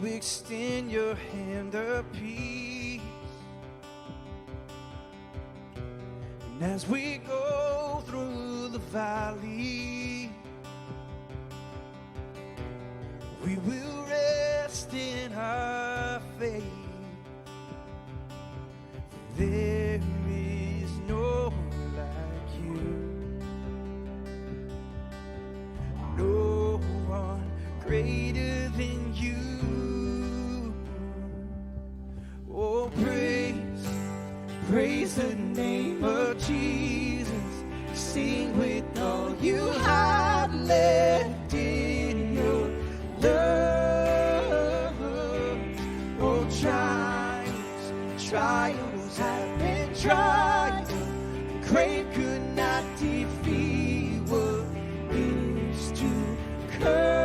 you extend your hand of peace. And as we go through the valley, we will rest in our faith. There is no one like you, no one greater than you. Oh, praise the name of Jesus. Sing with all you have left in your love. Oh, trials have been tried. Grave could not defeat what is to come.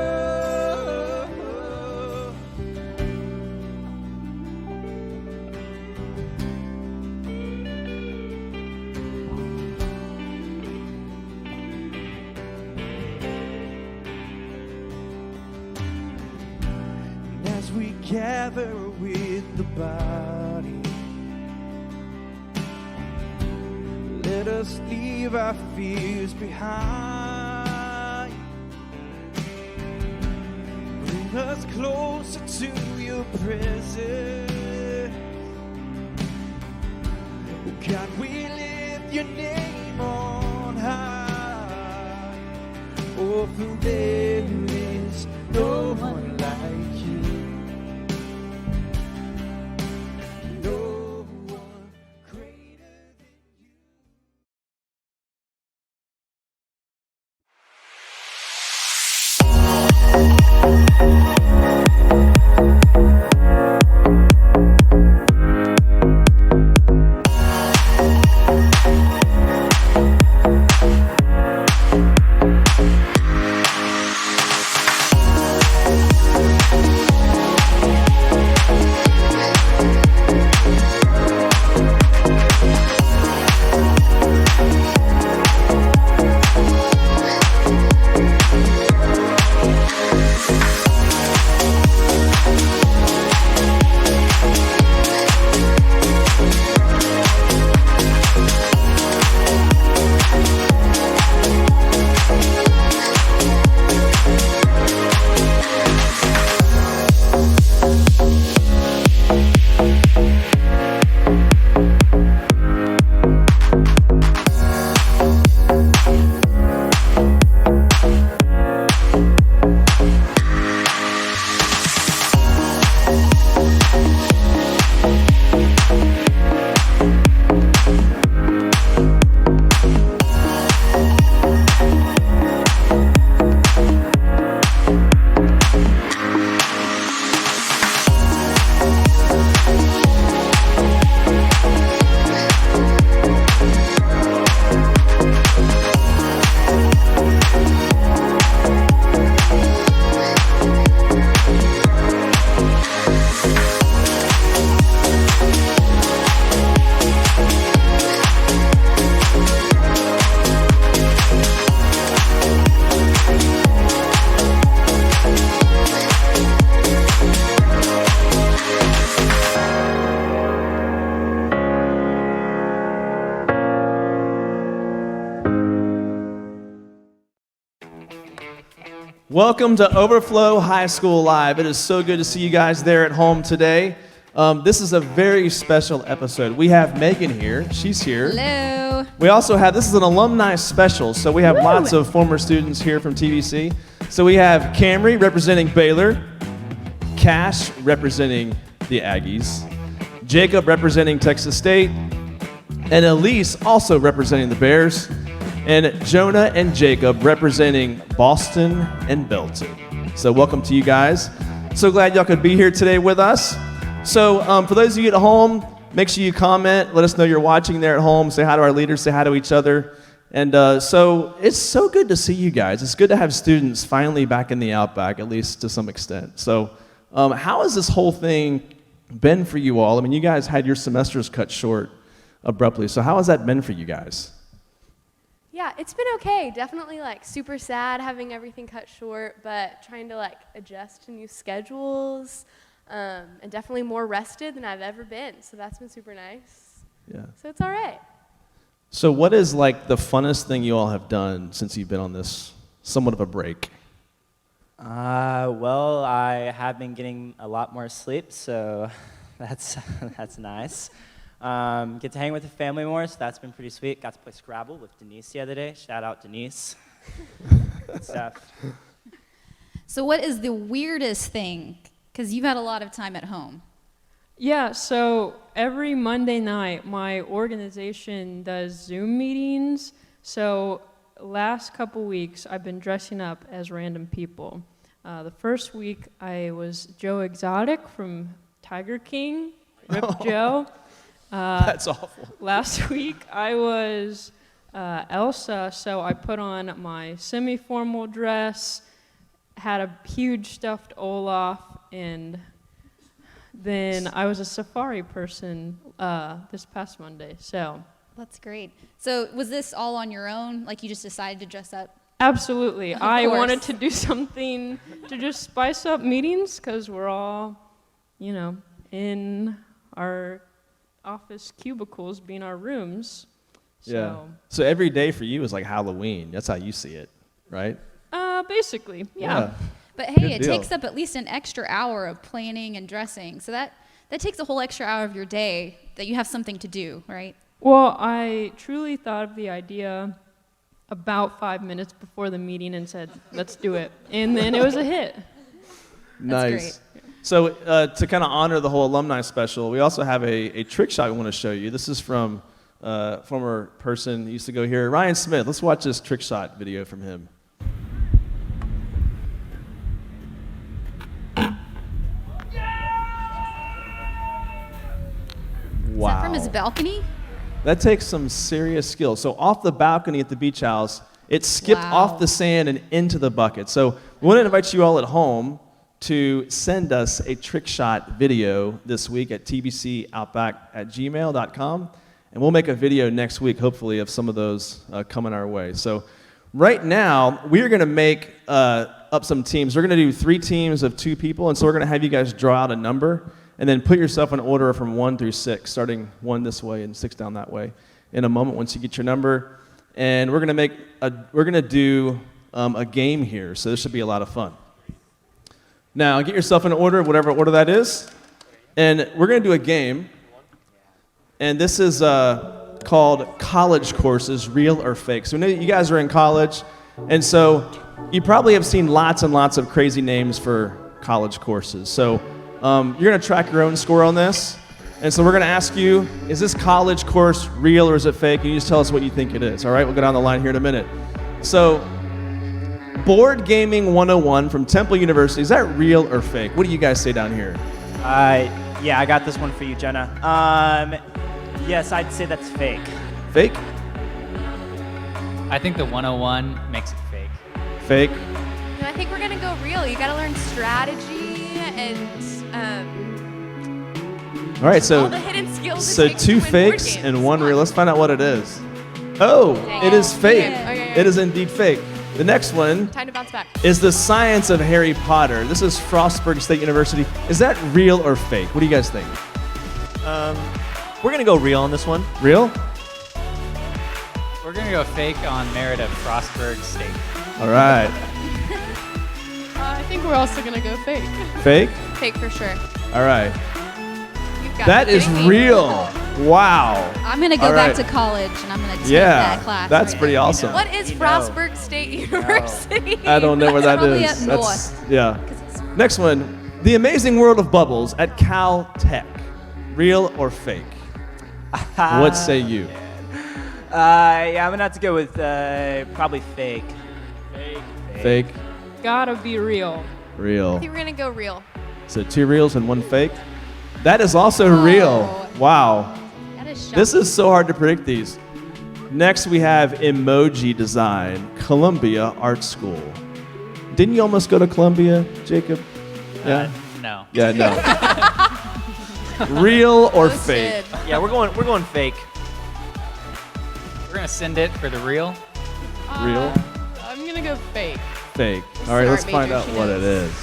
And as we gather with the body, let us leave our fears behind. Bring us closer to your presence. Oh God, we lift your name on high. Oh, for there is no one like you. No one greater than you. Welcome to Overflow High School Live. It is so good to see you guys there at home today. This is a very special episode. We have Megan here. She's here. Hello. We also have, this is an alumni special, so we have lots of former students here from TVC. So we have Camry representing Baylor, Cash representing the Aggies, Jacob representing Texas State, and Elise also representing the Bears, and Jonah and Jacob representing Boston and Belton. So welcome to you guys. So glad y'all could be here today with us. So for those of you at home, make sure you comment. Let us know you're watching there at home. Say hi to our leaders. Say hi to each other. And so it's so good to see you guys. It's good to have students finally back in the Outback, at least to some extent. So how has this whole thing been for you all? I mean, you guys had your semesters cut short abruptly. So how has that been for you guys? Yeah, it's been okay. Definitely like super sad having everything cut short, but trying to like adjust to new schedules. and definitely more rested than I've ever been. So that's been super nice. Yeah. So it's all right. So what is like the funnest thing you all have done since you've been on this somewhat of a break? Well, I have been getting a lot more sleep, so that's nice. Get to hang with the family more, so that's been pretty sweet. Got to play Scrabble with Denise the other day. Shout out Denise. Good stuff. So what is the weirdest thing? Because you've had a lot of time at home. Yeah, so every Monday night, my organization does Zoom meetings. So last couple weeks, I've been dressing up as random people. The first week, I was Joe Exotic from Tiger King, Rip Joe. That's awful. Last week, I was Elsa, so I put on my semi-formal dress, had a huge stuffed Olaf, and then I was a safari person this past Monday. So That's great. So was this all on your own? Like you just decided to dress up? absolutely, Of I course. wanted to do something to just spice up meetings because we're all, in our office cubicles being our rooms. Yeah. So, So every day for you is like Halloween. That's how you see it, right? basically, yeah. But hey, Good it deal. takes up at least an extra hour of planning and dressing. So that takes a whole extra hour of your day that you have something to do, right? Well, I truly thought of the idea about 5 minutes before the meeting and said, let's do it. And then it was a hit. Nice. So to kind of honor the whole alumni special, we also have a trick shot we want to show you. This is from former person who used to go here, Ryan Smith. Let's watch this trick shot video from him. Is that from his balcony? That takes some serious skill. So off the balcony at the beach house, it skipped Wow. off the sand and into the bucket. So we want to invite you all at home to send us a trick shot video this week at tbcoutback@gmail.com. And we'll make a video next week, hopefully, of some of those coming our way. So right now, we're going to make up some teams. We're going to do 3 teams of 2 people. And so we're going to have you guys draw out a number and then put yourself in order from 1 through 6, starting 1 this way and 6 down that way in a moment once you get your number. And we're going to do a game here. So this should be a lot of fun. Now, get yourself in order, whatever order that is. And we're going to do a game. And this is called College Courses, Real or Fake. So we know that you guys are in college. And so you probably have seen lots and lots of crazy names for college courses. So you're going to track your own score on this. And so we're going to ask you, is this college course real or is it fake? And you just tell us what you think it is. All right, we'll go down the line here in a minute. So Board Gaming 101 from Temple University, is that real or fake? What do you guys say down here? Yeah, I got this one for you, Jenna. Yes, I'd say that's fake. Fake? I think the 101 makes it fake. Fake? No, I think we're gonna go real. You gotta learn strategy and All right, so all the hidden skills. So it takes to 2 win board fakes games. and 1 Come real. on. Let's find out what it is. Oh, it is fake. Yeah. Okay. It is indeed fake. The next one Time to bounce back. is the science of Harry Potter. This is Frostburg State University. Is that real or fake? What do you guys think? We're going to go real on this one. Real? We're going to go fake on merit of Frostburg State. All right. I think we're also gonna go fake. Fake? Fake for sure. All right. You've got That me is kidding me. real. Wow. I'm going to go All back right. to college and I'm going to take Yeah, that class. that's right pretty there. awesome. What is You know. Frostburg State University? I don't know where that Probably is. up That's, north. yeah. Next one. The Amazing World of Bubbles at Caltech. Real or fake? What say you? Yeah, I'm going to have to go with probably fake. Fake? Gotta be real. I Real. think we're gonna go real. So 2 reals and 1 fake. That is also Oh. real. Wow. That is shocking. This is so hard to predict these. Next, we have emoji design, Columbia Art School. Didn't you almost go to Columbia, Jacob? Yeah. No. Yeah, no. Real or Roasted. fake? Yeah, we're going fake. We're going to send it for the real. Real? I'm gonna go fake. Fake. All right, let's Smart find major, out she what it knows. is.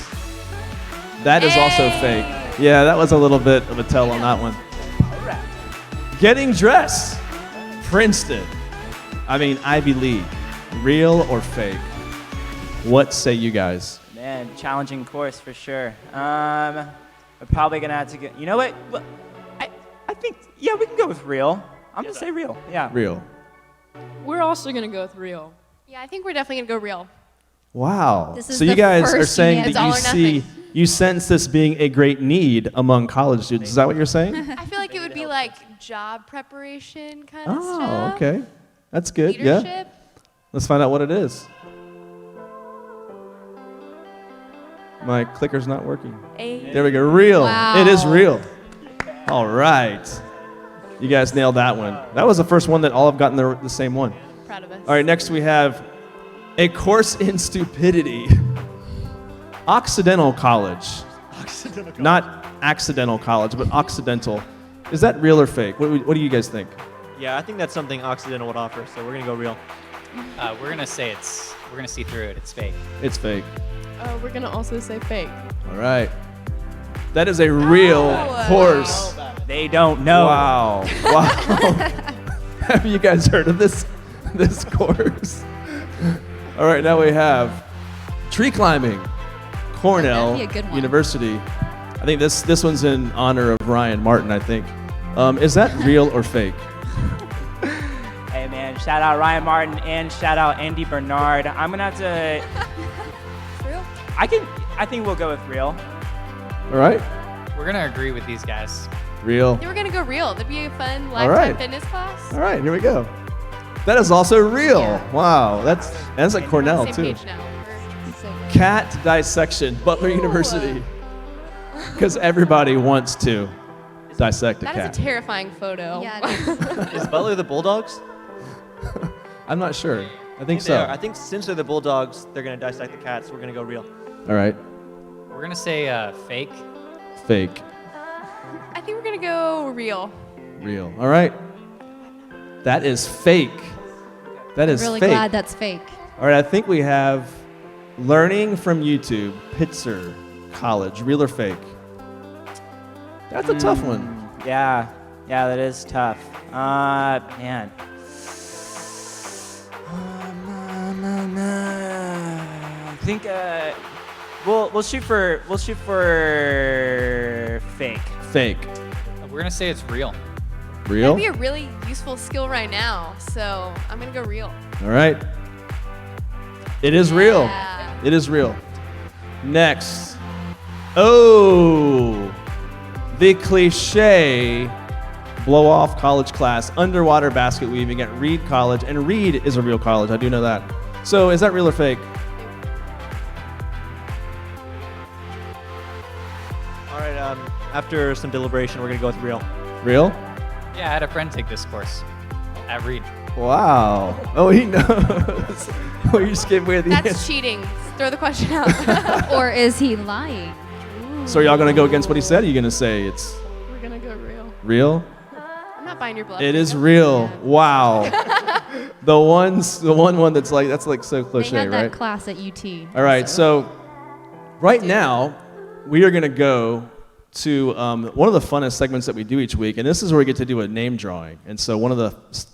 That is also Hey! fake. Yeah, that was a little bit of a tell on that one. Getting dressed. Princeton. I mean, Ivy League. Real or fake? What say you guys? Man, challenging course for sure. We're probably gonna have to get. You know what? Well, I think we can go with real. I'm gonna say real. Yeah. Real. We're also going to go with real. Yeah, I think we're definitely gonna go real. Wow. This is So you the guys are first saying unanimous. that you It's all or see, nothing. you sense this being a great need among college students. Is that what you're saying? I feel like it would be like job preparation kind of Oh, stuff. okay. That's good. Yeah. Leadership. Let's find out what it is. My clicker's not working. There we go. Real. Wow. It is real. All right. You guys nailed that one. That was the first one that all have gotten the same one. Proud of us. All right, next we have a course in stupidity. Occidental College. Not accidental college, but Occidental. Is that real or fake? What do you guys think? Yeah, I think that's something Occidental would offer, so we're gonna go real. We're gonna say we're gonna see through it. It's fake. It's fake. We're gonna also say fake. All right. That is a real Oh. course. They don't know. Wow. Wow. Have you guys heard of this course? All right, now we have tree climbing. Cornell That'd be a good one. University. I think this one's in honor of Ryan Martin, I think. Is that real or fake? Hey man, shout out Ryan Martin and shout out Andy Bernard. I'm gonna have to. Real? I think we'll go with real. All right. We're gonna agree with these guys. Real. Then we're gonna go real. That'd be a fun All lifetime right. fitness class. All right, here we go. That is also real. Yeah. Wow. That's at Cornell Same too. page now. Cat dissection, Butler University. Because everybody wants to dissect a That cat. is a terrifying photo. Yeah, it is. Is Butler the Bulldogs? I'm not sure. I think They are. so. I think since they're the Bulldogs, they're gonna dissect the cats. We're gonna go real. All right. We're gonna say fake. Fake. I think we're gonna go real. Real. All right. That is fake. That is Really fake. glad that's fake. All right, I think we have learning from YouTube, Pitzer College, real or fake? That's a tough one. Yeah, that is tough. Man. I think we'll shoot for fake. Fake. We're gonna say it's real. Real? That'd be a really useful skill right now. So I'm gonna go real. All right. It is real. Yeah. It is real. Next. Oh, the cliche blow off college class, underwater basket weaving at Reed College. And Reed is a real college. I do know that. So is that real or fake? All right. After some deliberation, we're gonna go with real. Real? Yeah, I had a friend take this course at Reed. Wow. Oh, he knows. Oh, you just gave away the That's answer. cheating. Throw the question out. Or is he lying? So are y'all going to go against what he said? Or are you going to say it's We're gonna go real. real? I'm not buying your bluff. It is Jacob. real. Yeah. Wow. the one that's like so They cliche, had that right? class at UT. All right. So right now we are going to go to one of the funnest segments that we do each week, and this is where we get to do a name drawing. And so one of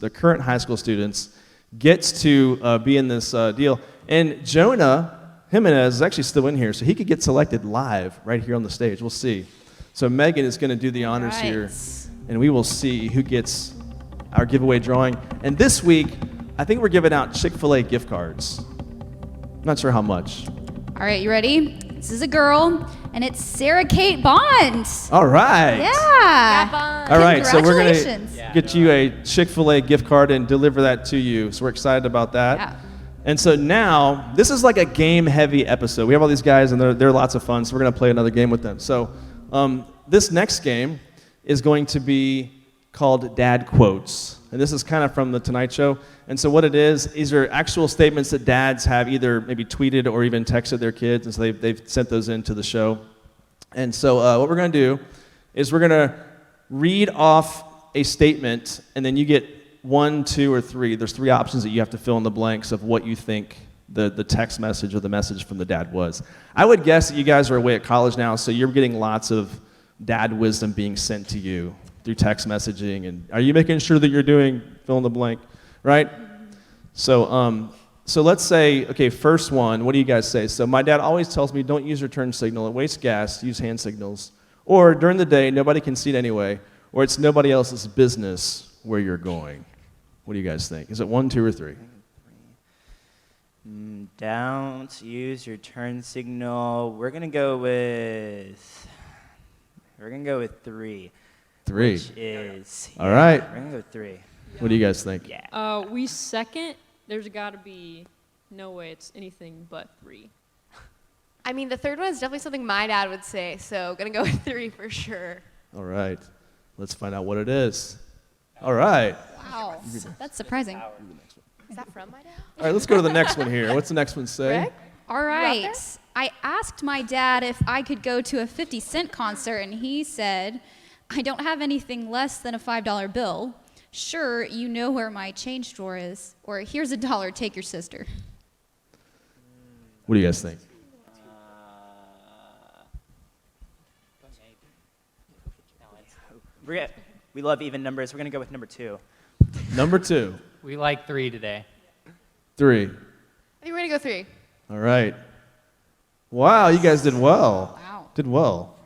the current high school students gets to be in this deal. And Jonah Jimenez is actually still in here, so he could get selected live right here on the stage. We'll see. So Megan is going to do the honors Right. here, and we will see who gets our giveaway drawing. And this week, I think we're giving out Chick-fil-A gift cards. Not sure how much. All right, you ready? This is a girl, and it's Sarah Kate Bond. All right. Yeah. Bond. All right, so we're going to Congratulations. get you a Chick-fil-A gift card and deliver that to you. So we're excited about that. Yeah. And so now, this is like a game-heavy episode. We have all these guys, and they're lots of fun, so we're going to play another game with them. So this next game is going to be called Dad Quotes. And this is kind of from The Tonight Show. And so what it is, these are actual statements that dads have either maybe tweeted or even texted their kids, and so they've sent those into the show. And so what we're going to do is we're going to read off a statement, and then you get 1, 2, or 3. There's 3 options that you have to fill in the blanks of what you think the text message or the message from the dad was. I would guess that you guys are away at college now, so you're getting lots of dad wisdom being sent to you through text messaging? And are you making sure that you're doing fill in the blank, right? So let's say, okay, first one, what do you guys say? So my dad always tells me don't use your turn signal. It wastes gas. Use hand signals. Or during the day, nobody can see it anyway. Or it's nobody else's business where you're going. What do you guys think? Is it 1, 2, or 3? Don't use your turn signal. We're gonna go with 3. 3. Which is All right. We're gonna go with 3. What do you guys think? Yeah. We second. There's got to be no way it's anything but 3. I mean, the third one is definitely something my dad would say, so gonna go with 3 for sure. All right. Let's find out what it is. All right. Wow, that's surprising. Is that from my dad? All right, let's go to the next one here. What's the next one say? Rick? All right. I asked my dad if I could go to a 50 Cent concert, and he said, I don't have anything less than a $5 bill. Sure, you know where my change drawer is. Or here's $1, take your sister. What do you guys think? We love even numbers. We're gonna go with number 2. Number 2. We like 3 today. 3. I think we're gonna go 3. All right. Wow, you guys did well. Wow. Did well.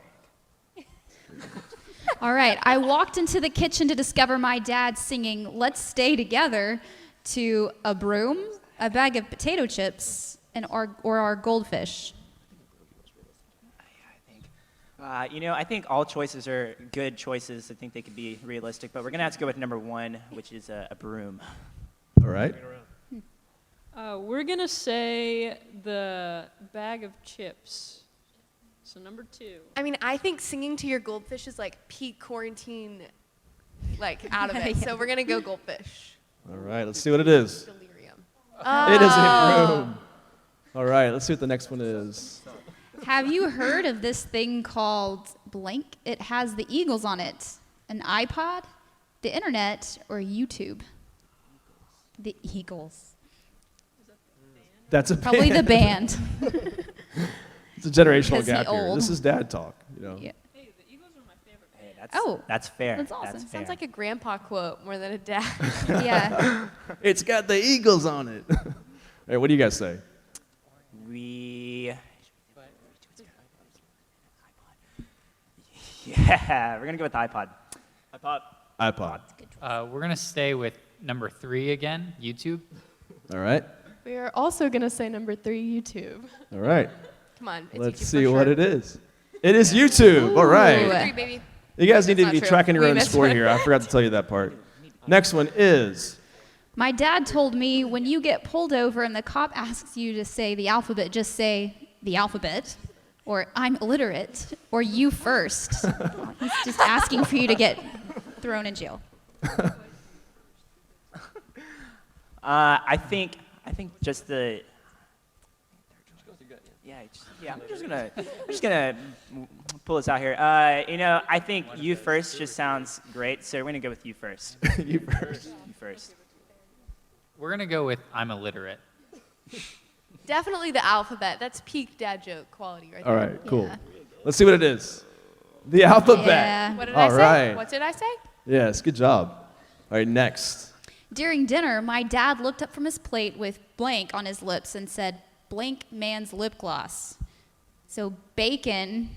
All right, I walked into the kitchen to discover my dad singing Let's Stay Together to a broom, a bag of potato chips, and our goldfish. I think all choices are good choices. I think they could be realistic, but we're gonna have to go with number 1, which is a broom. All right. We're going to say the bag of chips. So number 2. I mean, I think singing to your goldfish is like peak quarantine, like out of it. So we're gonna go goldfish. All right, let's see what it is. Delirium. It is a broom. All right, let's see what the next one is. Have you heard of this thing called blank? It has the Eagles on it. An iPod, the internet, or YouTube? The Eagles. That's a Probably the band. It's a generational Because he gap here. old. This is dad talk, you know. Yeah. Hey, Oh, that's fair. that's awesome. That's fair. Sounds like a grandpa quote more than a dad. Yeah. It's got the Eagles on it. All right, what do you guys say? Yeah, we're gonna go with iPod. iPod. We're going to stay with number 3 again, YouTube. All right. We are also gonna say number 3, YouTube. All right. Come on, it's Let's YouTube see for what sure. it is. It is YouTube. All Ooh. right. 3, baby. You guys need to That's be not true. tracking your We own missed score one. here. I forgot to tell you that part. Next one is My dad told me when you get pulled over and the cop asks you to say the alphabet, just say the alphabet, or I'm illiterate, or you first. He's just asking for you to get thrown in jail. I think just the. I'm just gonna pull this out here. I think you first just sounds great, so we're gonna go with you first. you first. You first. We're going to go with I'm illiterate. Definitely the alphabet. That's peak dad joke quality right All there. right, cool. Yeah. Let's see what it is. The alphabet. Yeah. What did All I say? right. What did I say? Yes, good job. All right, next. During dinner, my dad looked up from his plate with blank on his lips and said, blank man's lip gloss. So bacon,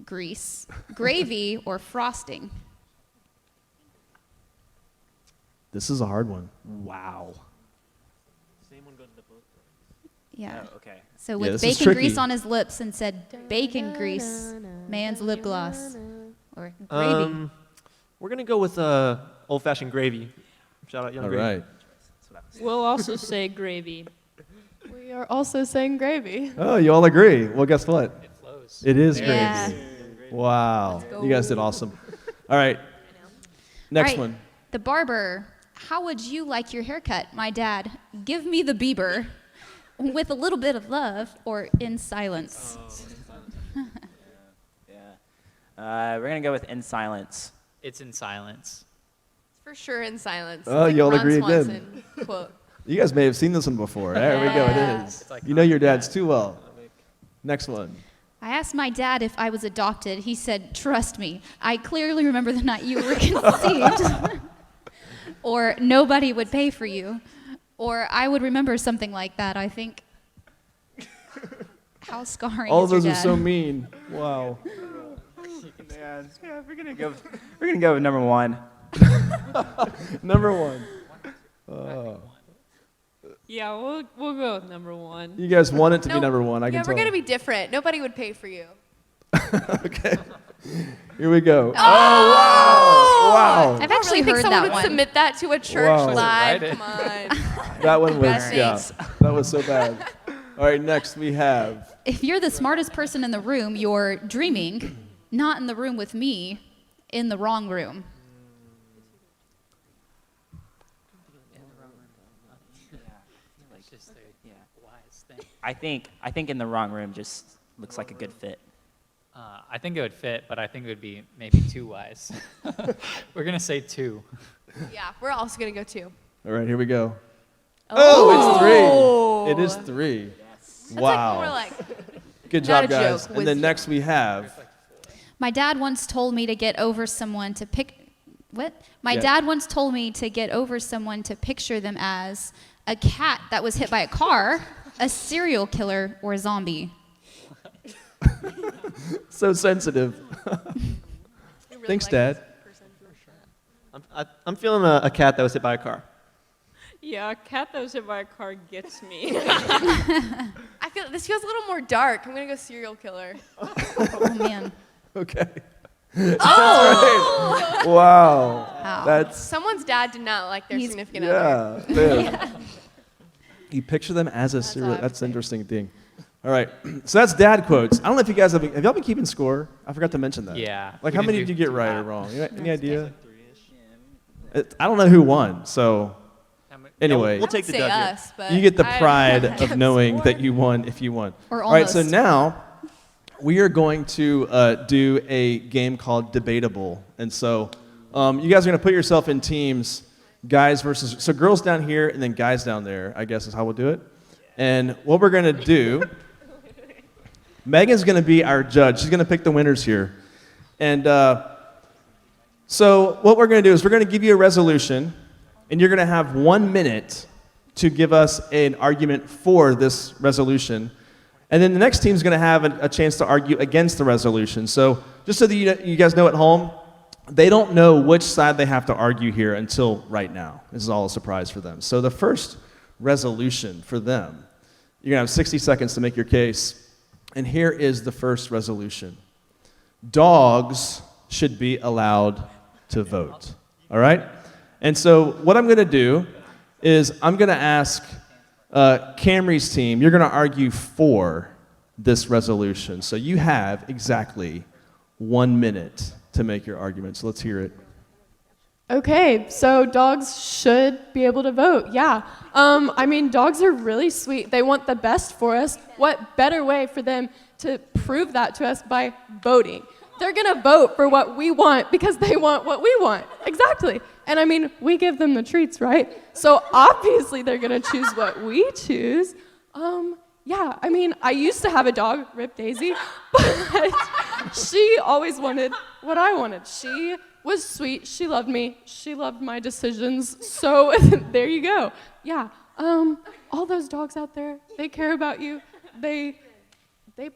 grease, gravy, or frosting. This is a hard one. Wow. Yeah. Oh, okay. So Yeah, with this is bacon grease tricky. on his lips and said bacon grease, man's lip gloss, or gravy. We're gonna go with old-fashioned gravy. Shout out Young All Gravy. right. We'll also say gravy. We are also saying gravy. Oh, you all agree. Well, guess what? It flows. It is Yeah. gravy. Wow. go. You guys did awesome. All right. Next All right, one. The barber. How would you like your haircut? My dad. Give me the Bieber. With a little bit of love or in silence. We're gonna go with in silence. It's in silence. For sure in silence. Oh, It's you all Ron agree again. Swanson quote. You guys may have seen this one before. There we go. Yeah. It is. It's like You know your dads too well. Next one. I asked my dad if I was adopted. He said, trust me, I clearly remember the night you were conceived. Or nobody would pay for you. Or I would remember something like that, I think. How scarring All is your those are dad? so mean. Wow. Yeah, we're gonna go with number one. Number one. Oh. Yeah, we'll go with number one. You guys want it to be No, number one. I yeah, can we're tell. gonna be different. Nobody would pay for you. Okay. Here we go. Oh! Wow. I've I actually really think heard someone that would one. submit that to a church Wow. live. Write it. Come on. That one was, Bad yeah. things. That was so bad. All right, next we have. If you're the smartest person in the room, you're dreaming, not in the room with me, in the wrong room. I think in the wrong room just looks like a good fit. I think it would fit, but I think it would be maybe too wise. We're going to say 2. Yeah, we're also gonna go 2. All right, here we go. Oh, it's 3. It is 3. That's Wow. like more like Good not job, a guys. joke, And then wisdom. next we have. My dad once told me to get over someone to What? My Yeah. dad once told me to get over someone to picture them as a cat that was hit by a car, a serial killer, or a zombie. So sensitive. we really Thanks, like Dad. this person. I'm feeling a cat that was hit by a car. Yeah, a cat that was hit by a car gets me. I feel this feels a little more dark. I'm gonna go serial killer. Oh man. Okay. Oh! Wow. Wow. That's, Someone's dad did not like their He's- significant other. yeah. Man. You picture them as a serial. That's an interesting thing. All right. So that's dad quotes. I don't know if you guys have y'all been keeping score? I forgot to mention that. Yeah, Like we how did many do did you get two right or half. wrong? Any idea? I don't know who won. So anyway, We'll take the Say dub here. us, but you get the I- pride I of kept knowing score. that you won if you won. Or All right, so almost. now we are going to do a game called Debatable. And so you guys are going to put yourself in teams, guys versus, so girls down here and then guys down there, I guess is how we'll do it. And what we're going to do, Megan's going to be our judge. She's going to pick the winners here. And so what we're going to do is we're going to give you a resolution, and you're going to have 1 minute to give us an argument for this resolution. And then the next team's going to have a chance to argue against the resolution. So just so that you guys know at home, they don't know which side they have to argue here until right now. This is all a surprise for them. So the first resolution for them, you're going to have 60 seconds to make your case. And here is the first resolution. Dogs should be allowed to vote. All right? And so what I'm going to do is I'm going to ask Camry's team, you're going to argue for this resolution. So you have exactly 1 minute to make your argument. So let's hear it. Okay, so dogs should be able to vote, yeah. I mean, dogs are really sweet. They want the best for us. What better way for them to prove that to us by voting? They're gonna vote for what we want because they want what we want. Exactly. And I mean, we give them the treats, right? So obviously they're gonna choose what we choose. Yeah, I mean, I used to have a dog, Rip Daisy, but she always wanted what I wanted. She was sweet, she loved me, she loved my decisions, so there you go. Yeah, all those dogs out there, they care about you. They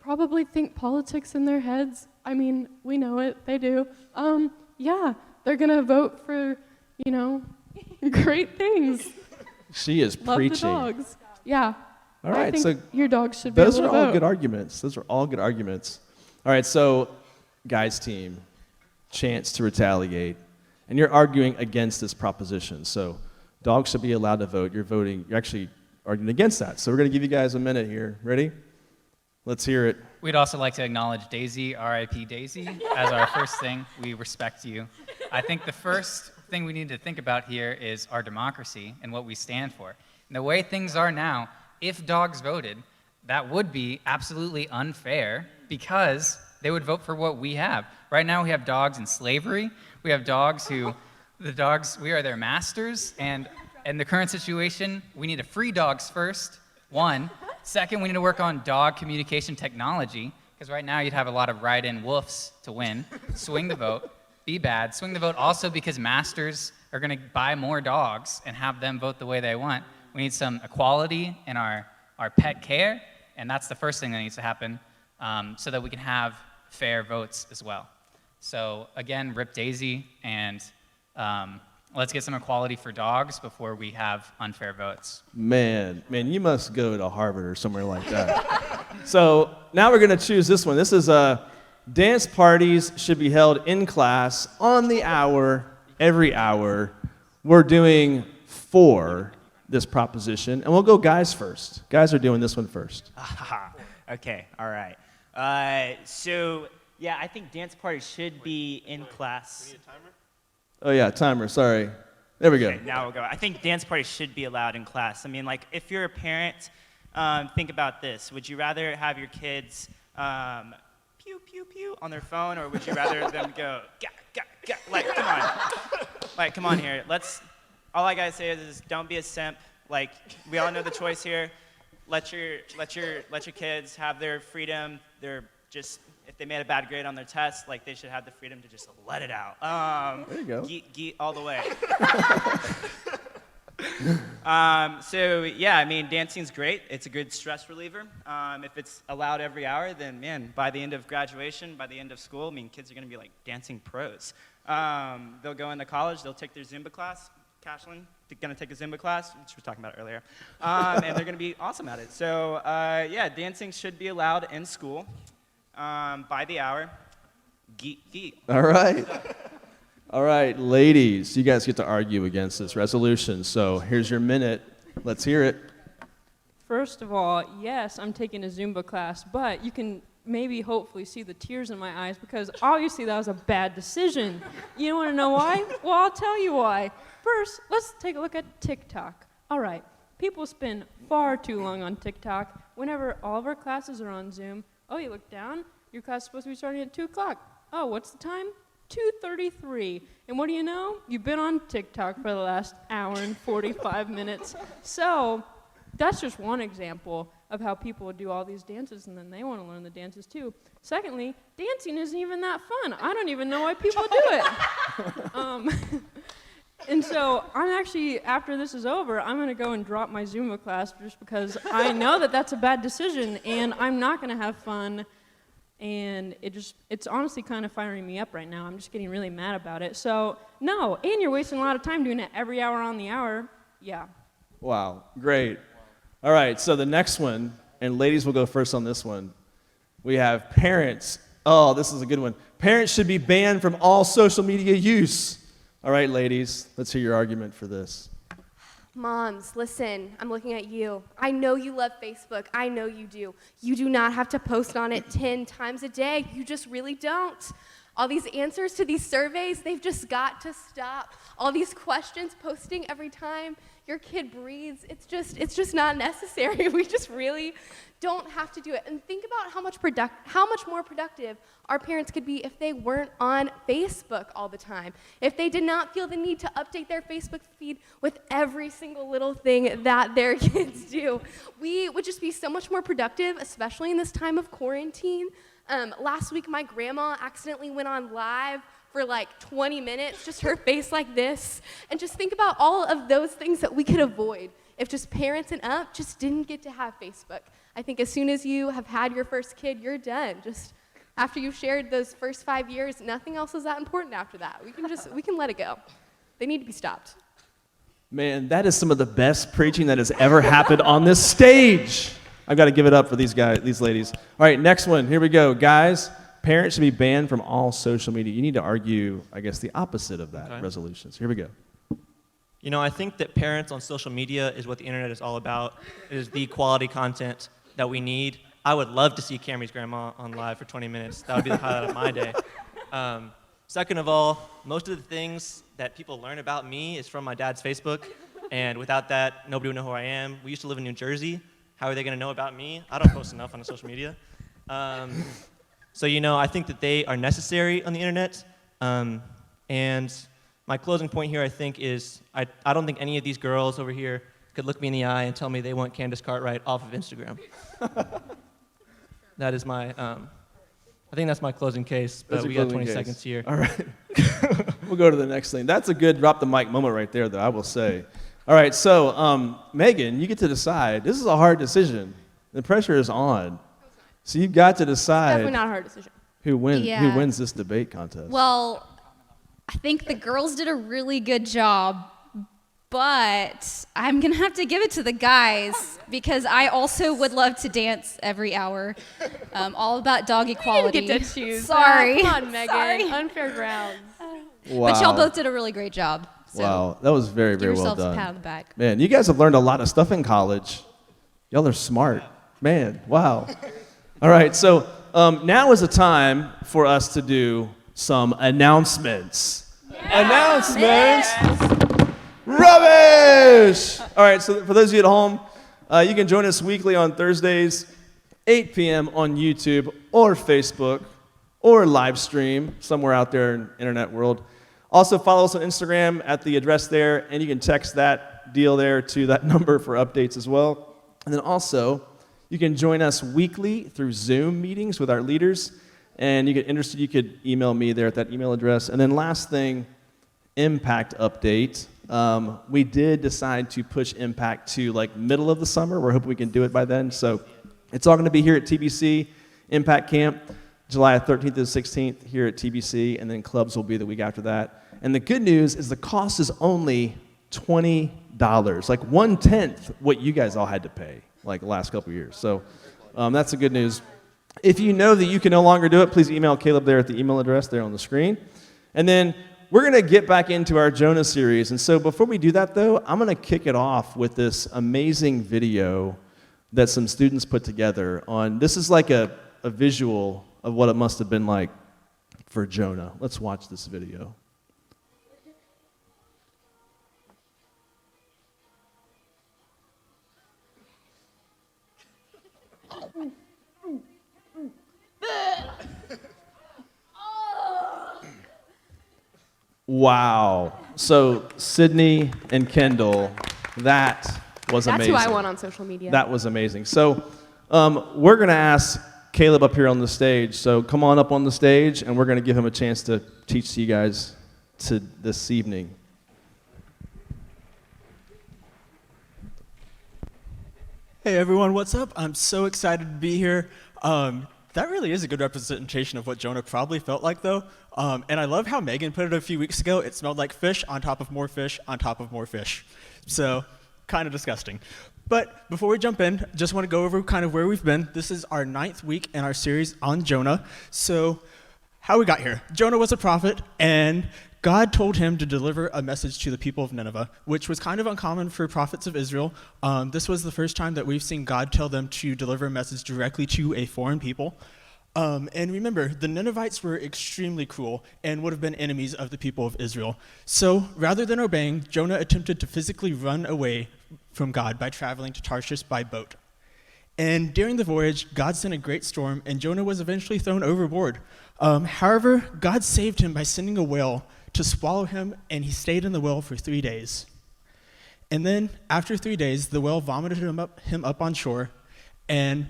probably think politics in their heads. I mean, we know it, they do. Yeah, they're gonna vote for, great things. She is Love preaching. the dogs. Yeah. All right, I think so your dog should be able those to are all vote. good arguments. Those are all good arguments. All right, so guys team, chance to retaliate. And you're arguing against this proposition. So dogs should be allowed to vote. You're actually arguing against that. So we're going to give you guys a minute here. Ready? Let's hear it. We'd also like to acknowledge Daisy, R.I.P. Daisy, as our first thing. We respect you. I think the first thing we need to think about here is our democracy and what we stand for. And the way things are now, if dogs voted, that would be absolutely unfair because they would vote for what we have. Right now we have dogs in slavery. We have dogs we are their masters. And in the current situation, we need to free dogs first, one. Second, we need to work on dog communication technology because right now you'd have a lot of write-in wolves to win, swing the vote, be bad, swing the vote also because masters are going to buy more dogs and have them vote the way they want. We need some equality in our pet care, and that's the first thing that needs to happen so that we can have fair votes as well. So again, rip Daisy, and let's get some equality for dogs before we have unfair votes. Man, you must go to Harvard or somewhere like that. So now we're going to choose this one. This is dance parties should be held in class on the hour, every hour. We're doing 4 this proposition, and we'll go guys first. Guys are doing this one first. Okay, all right. So, yeah, I think dance parties should be in class. We need a timer? Oh yeah, timer, sorry. There we go. Okay, now we'll go. I think dance parties should be allowed in class. I mean, like, if you're a parent, think about this. Would you rather have your kids pew, pew, pew on their phone, or would you rather them go, gah, gah, gah? Like, come on. Like, come on here. All I gotta say is don't be a simp. Like, we all know the choice here. Let your kids have their freedom. They're just, if they made a bad grade on their test, like, they should have the freedom to just let it out. There you go. Geet all the way. So yeah, I mean, dancing's great. It's a good stress reliever. If it's allowed every hour, then man, by the end of graduation, by the end of school, I mean, kids are gonna be like dancing pros. They'll go into college, they'll take their Zumba class. Cashlyn, gonna take a Zumba class, which we were talking about earlier, and they're gonna be awesome at it. So yeah, dancing should be allowed in school by the hour. Geet. All right. All right, ladies, you guys get to argue against this resolution. So here's your minute. Let's hear it. First of all, yes, I'm taking a Zumba class, but you can maybe hopefully see the tears in my eyes because obviously that was a bad decision. You want to know why? Well, I'll tell you why. First, let's take a look at TikTok. All right, people spend far too long on TikTok. Whenever all of our classes are on Zoom, oh, you look down, your class is supposed to be starting at 2 o'clock. Oh, what's the time? 2:33. And what do you know? You've been on TikTok for the last hour and 45 minutes. So that's just one example of how people do all these dances and then they want to learn the dances too. Secondly, dancing isn't even that fun. I don't even know why people do it. And so I'm actually, after this is over, I'm going to go and drop my Zumba class just because I know that that's a bad decision and I'm not going to have fun. And it's honestly kind of firing me up right now. I'm just getting really mad about it. So, no, and you're wasting a lot of time doing it every hour on the hour. Yeah. Wow, great. All right, so the next one, and ladies will go first on this one. We have parents. Oh, this is a good one. Parents should be banned from all social media use. All right, ladies, let's hear your argument for this. Moms, listen, I'm looking at you. I know you love Facebook. I know you do. You do not have to post on it 10 times a day. You just really don't. All these answers to these surveys, they've just got to stop. All these questions posting every time your kid breathes, it's just not necessary. We just really don't have to do it. And think about how much more productive our parents could be if they weren't on Facebook all the time. If they did not feel the need to update their Facebook feed with every single little thing that their kids do. We would just be so much more productive, especially in this time of quarantine. Last week, my grandma accidentally went on live for like 20 minutes, just her face like this. And just think about all of those things that we could avoid if just parents and up just didn't get to have Facebook. I think as soon as you have had your first kid, you're done. Just after you've shared those first 5 years, nothing else is that important after that. We can let it go. They need to be stopped. Man, that is some of the best preaching that has ever happened on this stage. I've got to give it up for these ladies. All right, next one. Here we go. Guys, parents should be banned from all social media. You need to argue, I guess, the opposite of that resolution. So here we go. You know, I think that parents on social media is what the internet is all about. It is the quality content that we need. I would love to see Cammy's grandma on live for 20 minutes. That would be the highlight of my day. Second of all, most of the things that people learn about me is from my dad's Facebook. And without that, nobody would know who I am. We used to live in New Jersey. How are they going to know about me? I don't post enough on social media. So, you know, I think that they are necessary on the internet. And my closing point here, I think, is I don't think any of these girls over here could look me in the eye and tell me they want Candace Cartwright off of Instagram. That is my I think that's my closing case, but That's we your got 20 closing case. seconds here. All right. We'll go to the next thing. That's a good drop the mic moment right there, though, I will say. All right, so Megan, you get to decide. This is a hard decision. The pressure is on. So you've got to decide Definitely not a hard decision. who Yeah. wins this debate contest. Well, I think the girls did a really good job, but I'm going to have to give it to the guys because I also would love to dance every hour. All about dog equality. You didn't get to choose. Sorry. Come on, Megan. Sorry. Unfair grounds. Wow. But y'all both did a really great job. So Wow, that was very, give very well yourselves done. a pat on the back. Man, you guys have learned a lot of stuff in college. Y'all are smart. Man, wow. All right, so now is the time for us to do some announcements. Announcements? Rubbish! All right, so for those of you at home, you can join us weekly on Thursdays, 8 p.m. on YouTube or Facebook or live stream somewhere out there in the internet world. Also, follow us on Instagram at the address there, and you can text that deal there to that number for updates as well. And then also, you can join us weekly through Zoom meetings with our leaders, and you get interested, you could email me there at that email address. And then last thing, Impact update. We did decide to push Impact to like middle of the summer. We're hoping we can do it by then. So it's all going to be here at TBC Impact Camp, July 13th to the 16th here at TBC, and then clubs will be the week after that. And the good news is the cost is only $20, like 1/10 what you guys all had to pay like the last couple years. So that's the good news. If you know that you can no longer do it, please email Caleb there at the email address there on the screen. And then we're going to get back into our Jonah series. And so before we do that, though, I'm going to kick it off with this amazing video that some students put together on. This is like a visual of what it must have been like for Jonah. Let's watch this video. Wow. So Sydney and Kendall, that was That's amazing. who I want on social media. That was amazing. So we're going to ask Caleb up here on the stage. So come on up on the stage, and we're going to give him a chance to teach to you guys to this evening. Hey everyone, what's up? I'm so excited to be here. That really is a good representation of what Jonah probably felt like though. And I love how Megan put it a few weeks ago. It smelled like fish on top of more fish on top of more fish. So kind of disgusting. But before we jump in, just want to go over kind of where we've been. This is our 9th week in our series on Jonah. So how we got here. Jonah was a prophet, and God told him to deliver a message to the people of Nineveh, which was kind of uncommon for prophets of Israel. This was the first time that we've seen God tell them to deliver a message directly to a foreign people. And remember, the Ninevites were extremely cruel and would have been enemies of the people of Israel. So rather than obeying, Jonah attempted to physically run away from God by traveling to Tarshish by boat. And during the voyage, God sent a great storm, and Jonah was eventually thrown overboard. However, God saved him by sending a whale to swallow him, and he stayed in the well for 3 days. And then, after 3 days, the whale vomited him up on shore, and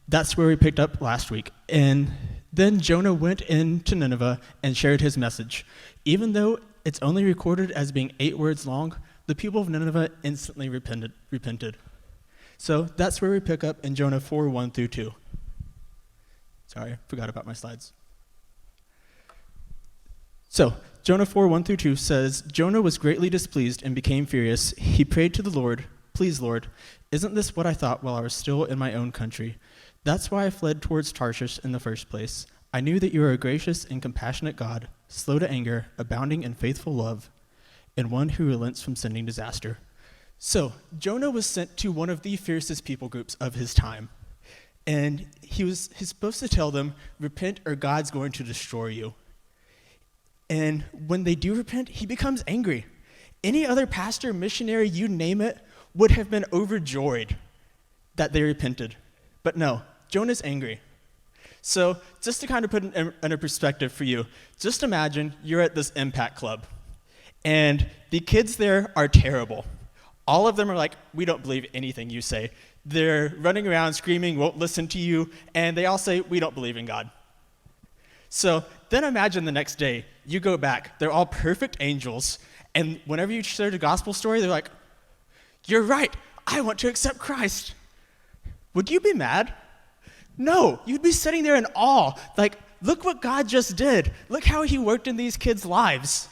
that's where we picked up last week. And then Jonah went into Nineveh and shared his message. Even though it's only recorded as being 8 words long, the people of Nineveh instantly repented. So that's where we pick up in Jonah 4, 1 through 2. Sorry, I forgot about my slides. So, Jonah 4, 1 through 2 says, Jonah was greatly displeased and became furious. He prayed to the Lord, "Please, Lord, isn't this what I thought while I was still in my own country? That's why I fled towards Tarshish in the first place. I knew that you are a gracious and compassionate God, slow to anger, abounding in faithful love, and one who relents from sending disaster." So, Jonah was sent to one of the fiercest people groups of his time. And he's supposed to tell them, repent or God's going to destroy you. And when they do repent, he becomes angry. Any other pastor, missionary, you name it, would have been overjoyed that they repented. But no, Jonah's angry. So just to kind of put it in a perspective for you, just imagine you're at this Impact Club, and the kids there are terrible. All of them are like, we don't believe anything you say. They're running around screaming, won't listen to you, and they all say, we don't believe in God. So then imagine the next day, you go back, they're all perfect angels, and whenever you share the gospel story, they're like, you're right, I want to accept Christ. Would you be mad? No, you'd be sitting there in awe, like, look what God just did. Look how he worked in these kids' lives.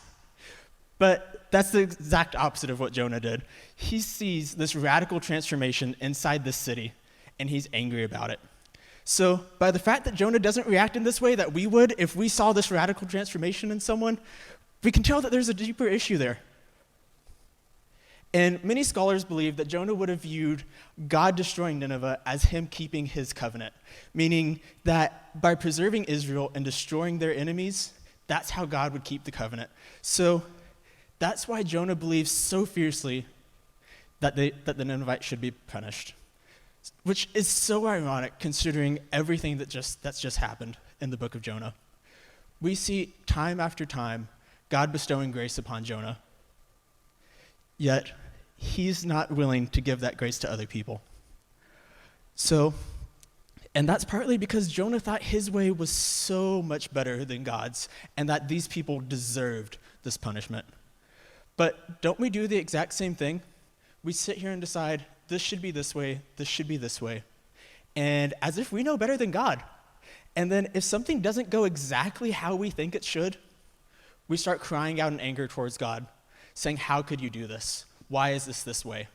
But that's the exact opposite of what Jonah did. He sees this radical transformation inside this city, and he's angry about it. So by the fact that Jonah doesn't react in this way that we would if we saw this radical transformation in someone, we can tell that there's a deeper issue there. And many scholars believe that Jonah would have viewed God destroying Nineveh as him keeping his covenant, meaning that by preserving Israel and destroying their enemies, that's how God would keep the covenant. So that's why Jonah believes so fiercely that the Ninevites should be punished, which is so ironic considering everything that's just happened in the book of Jonah. We see time after time God bestowing grace upon Jonah, yet he's not willing to give that grace to other people. And that's partly because Jonah thought his way was so much better than God's, and that these people deserved this punishment. But don't we do the exact same thing? We sit here and decide, this should be this way, this should be this way, and as if we know better than God. And then if something doesn't go exactly how we think it should, we start crying out in anger towards God, saying, how could you do this? Why is this way?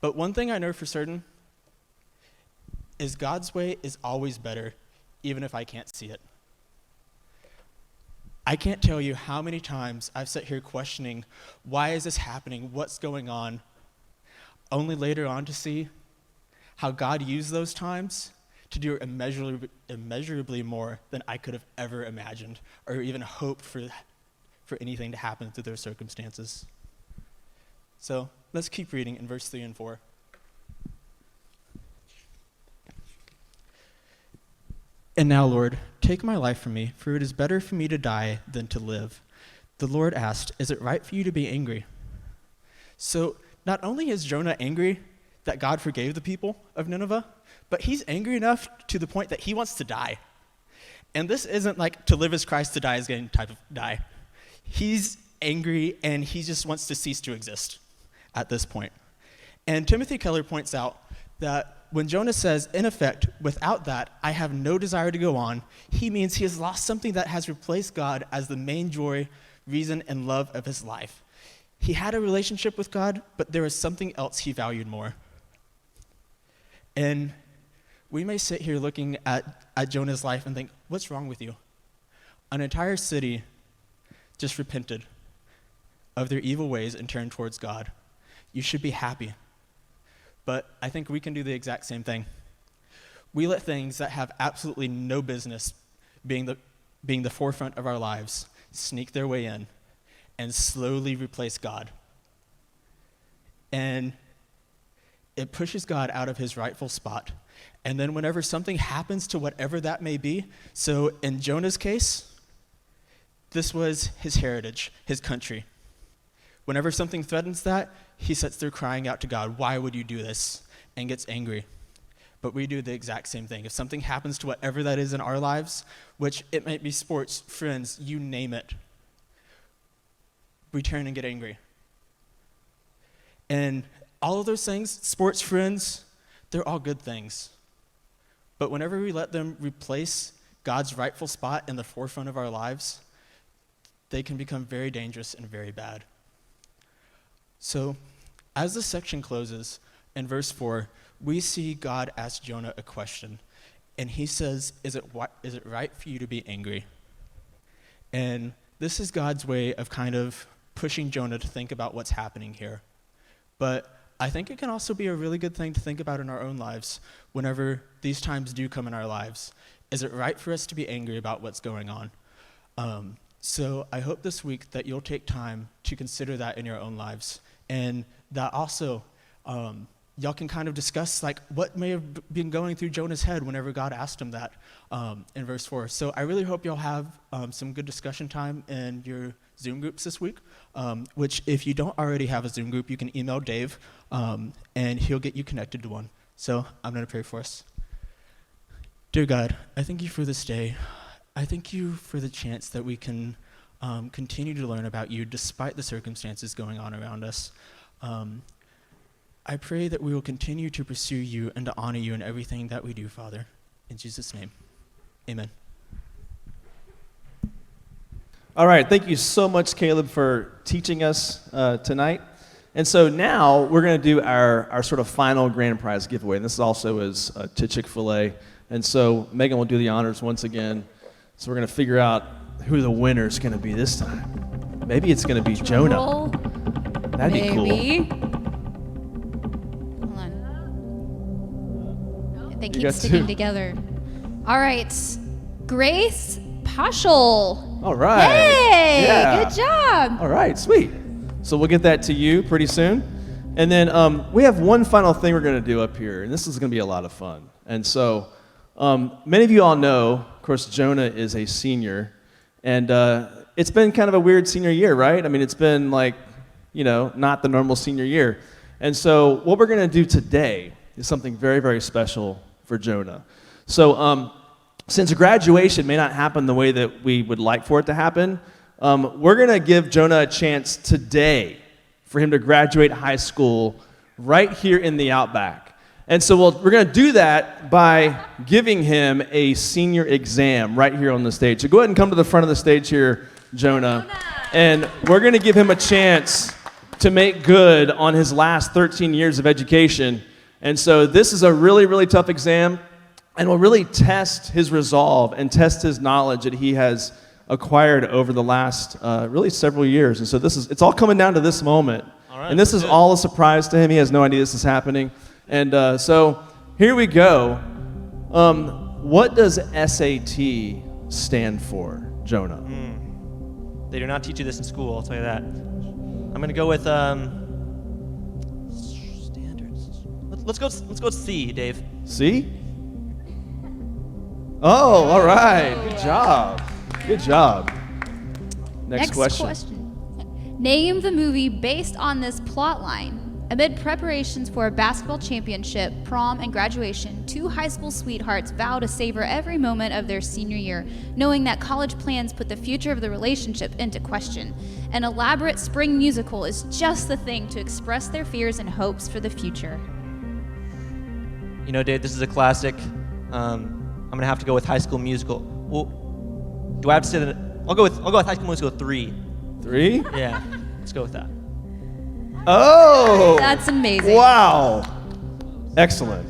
But one thing I know for certain is God's way is always better, even if I can't see it. I can't tell you how many times I've sat here questioning, why is this happening? What's going on? Only later on to see how God used those times to do immeasurably more than I could have ever imagined or even hoped for anything to happen through those circumstances. So let's keep reading in verse 3 and 4. And now, Lord, take my life from me, for it is better for me to die than to live. The Lord asked, is it right for you to be angry? So not only is Jonah angry that God forgave the people of Nineveh, but he's angry enough to the point that he wants to die. And this isn't like to live as Christ, to die as gain type of die. He's angry and he just wants to cease to exist at this point. And Timothy Keller points out that when Jonah says, in effect, without that, I have no desire to go on, he means he has lost something that has replaced God as the main joy, reason, and love of his life. He had a relationship with God, but there was something else he valued more. And we may sit here looking at Jonah's life and think, what's wrong with you? An entire city just repented of their evil ways and turned towards God. You should be happy. But I think we can do the exact same thing. We let things that have absolutely no business being the forefront of our lives sneak their way in and slowly replace God. And it pushes God out of his rightful spot. And then whenever something happens to whatever that may be, so in Jonah's case, this was his heritage, his country. Whenever something threatens that, he sits there crying out to God, why would you do this? And gets angry. But we do the exact same thing. If something happens to whatever that is in our lives, which it might be sports, friends, you name it, we turn and get angry. And all of those things, sports, friends, they're all good things. But whenever we let them replace God's rightful spot in the forefront of our lives, they can become very dangerous and very bad. So, as this section closes, in verse 4, we see God ask Jonah a question. And he says, is it right for you to be angry? And this is God's way of kind of pushing Jonah to think about what's happening here. But I think it can also be a really good thing to think about in our own lives whenever these times do come in our lives. Is it right for us to be angry about what's going on? So I hope this week that you'll take time to consider that in your own lives. And that also, y'all can kind of discuss like what may have been going through Jonah's head whenever God asked him that in verse 4. So I really hope y'all have some good discussion time in your Zoom groups this week, which if you don't already have a Zoom group, you can email Dave, and he'll get you connected to one. So I'm going to pray for us. Dear God, I thank you for this day. I thank you for the chance that we can continue to learn about you despite the circumstances going on around us. I pray that we will continue to pursue you and to honor you in everything that we do, Father. In Jesus' name, amen. All right, thank you so much, Caleb, for teaching us tonight. And so now we're going to do our sort of final grand prize giveaway. And this also is to Chick-fil-A. And so Megan will do the honors once again. So we're going to figure out who the winner is going to be this time. Maybe it's going to be Jonah. Roll. That'd be cool. Maybe. Hold on. They You keep got sticking two. together. All right. Grace Paschal. All right. Hey, Yeah. good job. All right, sweet. So we'll get that to you pretty soon. And then we have one final thing we're going to do up here, and this is going to be a lot of fun. And so many of you all know, of course, Jonah is a senior, and it's been kind of a weird senior year, right? I mean, it's been like, not the normal senior year. And so what we're going to do today is something very, very special for Jonah. So since graduation may not happen the way that we would like for it to happen, we're going to give Jonah a chance today for him to graduate high school right here in the Outback. And so we're going to do that by giving him a senior exam right here on the stage. So go ahead and come to the front of the stage here, Jonah. And we're going to give him a chance to make good on his last 13 years of education. And so this is a really, really tough exam, and will really test his resolve and test his knowledge that he has acquired over the last really several years. And so it's all coming down to this moment. All right, and this is good. all a surprise to him. He has no idea this is happening. And so here we go. What does SAT stand for, Jonah? They do not teach you this in school, I'll tell you that. I'm going to go with standards. Let's go with C, Dave. C? Oh, all right. Good job. Good job. Next question. Name the movie based on this plot line. Amid preparations for a basketball championship, prom, and graduation, two high school sweethearts vow to savor every moment of their senior year, knowing that college plans put the future of the relationship into question. An elaborate spring musical is just the thing to express their fears and hopes for the future. Dave, this is a classic. I'm going to have to go with High School Musical. Well, do I have to say that? I'll go with High School Musical 3. 3? Yeah, let's go with that. Oh! That's amazing. Wow. Excellent.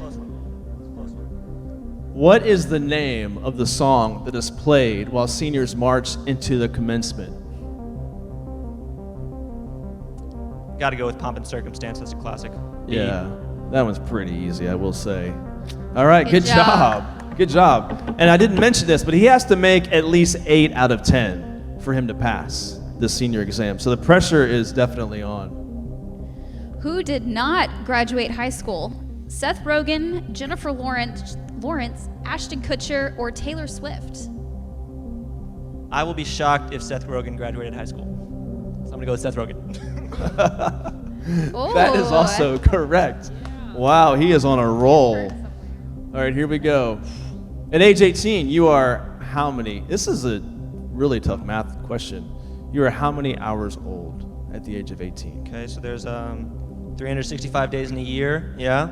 What is the name of the song that is played while seniors march into the commencement? Got to go with Pomp and Circumstance. That's a classic. Yeah, that one's pretty easy, I will say. All right, good job. job. Good job. And I didn't mention this, but he has to make at least 8 out of 10 for him to pass this senior exam. So the pressure is definitely on. Who did not graduate high school? Seth Rogen, Jennifer Lawrence, Ashton Kutcher, or Taylor Swift? I will be shocked if Seth Rogen graduated high school. So I'm going to go with Seth Rogen. That is also correct. Wow, he is on a roll. All right, here we go. At age 18, you are how many? This is a really tough math question. You are how many hours old at the age of 18? Okay, so there's 365 days in a year, yeah.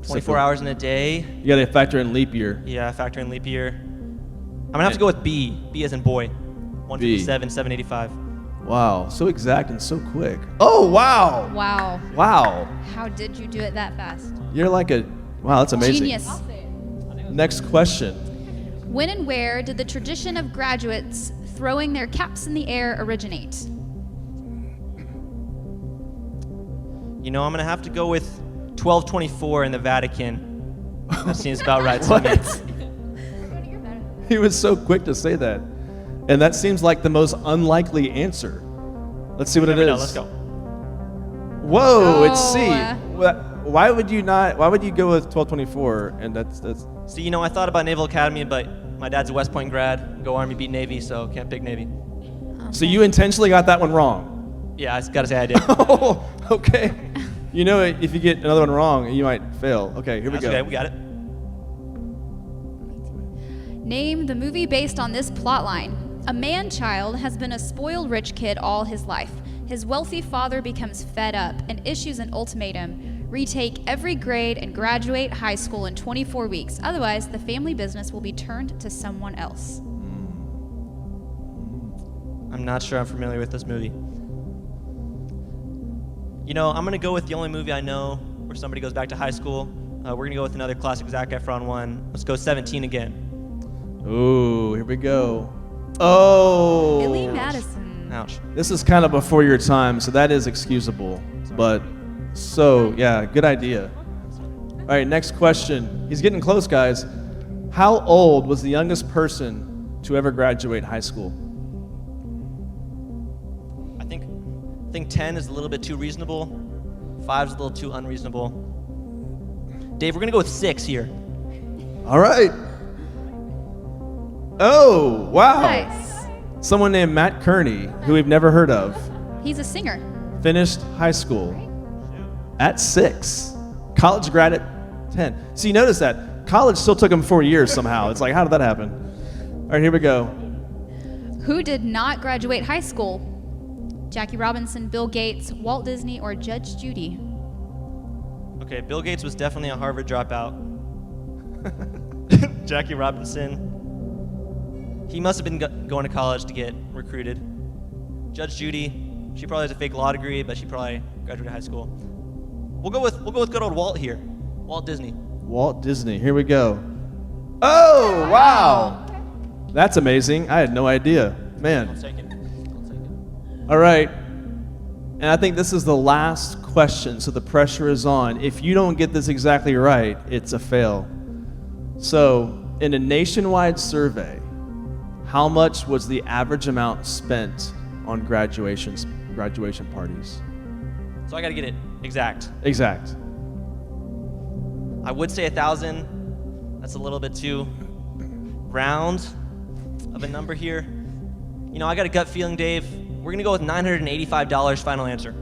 24 hours in a day. You got to factor in leap year. Yeah, factor in leap year. I'm going to have to go with B. B as in boy. 157, 785. Wow, so exact and so quick. Oh, wow. Wow. Wow. How did you do it that fast? You're like wow, that's amazing. Genius. Next question. When and where did the tradition of graduates throwing their caps in the air originate? I'm going to have to go with 1224 in the Vatican. That seems about right to me. He was so quick to say that. And that seems like the most unlikely answer. Let's see what it is. Let's go. Whoa, it's C. Oh. Why would you go with 1224? And that's See, I thought about Naval Academy, but my dad's a West Point grad. Go Army, beat Navy, so can't pick Navy. So you intentionally got that one wrong. Yeah, I gotta say I did. Oh, okay. If you get another one wrong, you might fail. Okay, here we That's go. okay, we got it. Name the movie based on this plotline. A man-child has been a spoiled rich kid all his life. His wealthy father becomes fed up and issues an ultimatum. Retake every grade and graduate high school in 24 weeks. Otherwise, the family business will be turned to someone else. I'm not sure I'm familiar with this movie. You know, I'm going to go with the only movie I know where somebody goes back to high school. We're going to go with another classic Zac Efron one. Let's go 17 again. Ooh, here we go. Oh. Billy Madison. Ouch. This is kind of before your time, so that is excusable. But so, yeah, good idea. All right, next question. He's getting close, guys. How old was the youngest person to ever graduate high school? I think 10 is a little bit too reasonable. 5 is a little too unreasonable. Dave, we're going to go with 6 here. All right. Oh, wow. Nice. Someone named Matt Kearney, who we've never heard of, He's a singer. finished high school at 6. College grad at 10. So you notice that. College still took him 4 years somehow. It's like, how did that happen? All right, here we go. Who did not graduate high school? Jackie Robinson, Bill Gates, Walt Disney, or Judge Judy? Okay, Bill Gates was definitely a Harvard dropout. Jackie Robinson, he must have been going to college to get recruited. Judge Judy, she probably has a fake law degree, but she probably graduated high school. We'll go with good old Walt here. Walt Disney. Walt Disney. Here we go. Oh, wow. That's amazing. I had no idea. Man. I'll take it. All right. And I think this is the last question, so the pressure is on. If you don't get this exactly right, it's a fail. So, in a nationwide survey, how much was the average amount spent on graduation parties? So I got to get it exact. Exact. I would say 1,000. That's a little bit too round of a number here. You know, I got a gut feeling, Dave. We're going to go with $985 final answer.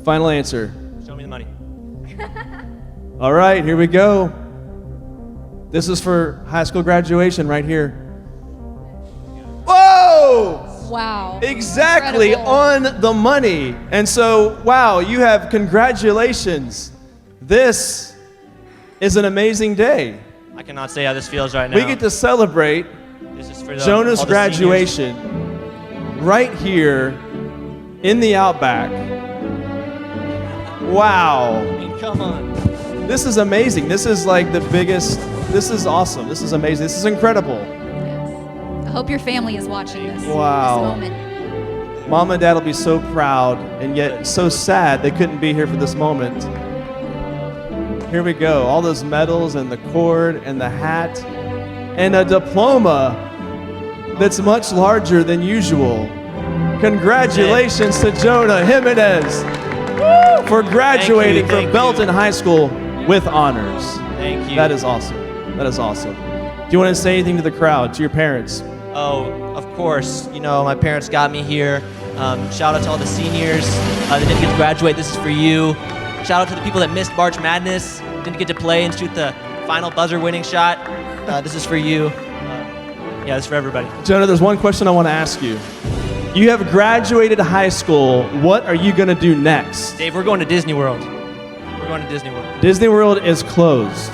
Final answer. Show me the money. All right, here we go. This is for high school graduation right here. Whoa! Wow. Exactly Incredible. on the money. And so, wow, you have congratulations. This is an amazing day. I cannot say how this feels right now. We get to celebrate This is for Jonah's all the graduation right here in the Outback. Wow. seniors. I mean, come on. This is amazing. This is like the biggest, this is awesome. This is amazing. This is incredible. Yes. I hope your family is watching this. Wow. This moment. Mom and Dad will be so proud and yet so sad they couldn't be here for this moment. Here we go. All those medals and the cord and the hat and a diploma that's much larger than usual. Congratulations to Jonah Jimenez for graduating Thank from you. Belton High School with honors. Thank you. That is awesome. That is awesome. Do you want to say anything to the crowd, to your parents? Oh, of course. You know, my parents got me here. Shout out to all the seniors that didn't get to graduate. This is for you. Shout out to the people that missed March Madness, didn't get to play and shoot the final buzzer-winning shot. This is for you. Yeah, this is for everybody. Jonah, there's one question I want to ask you. You have graduated high school. What are you going to do next? Dave, we're going to Disney World. We're going to Disney World. Disney World is closed.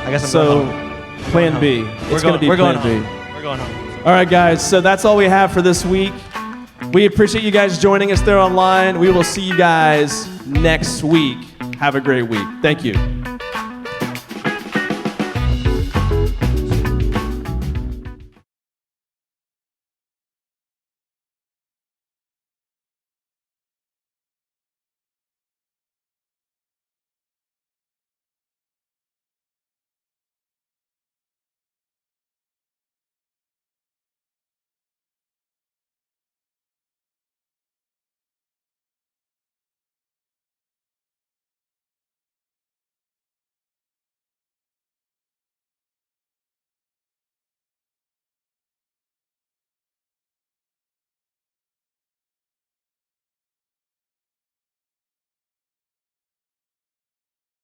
I guess I'm So, going home. plan B. It's going to be we're plan going B. home. We're going home. All right, guys. So that's all we have for this week. We appreciate you guys joining us there online. We will see you guys next week. Have a great week. Thank you.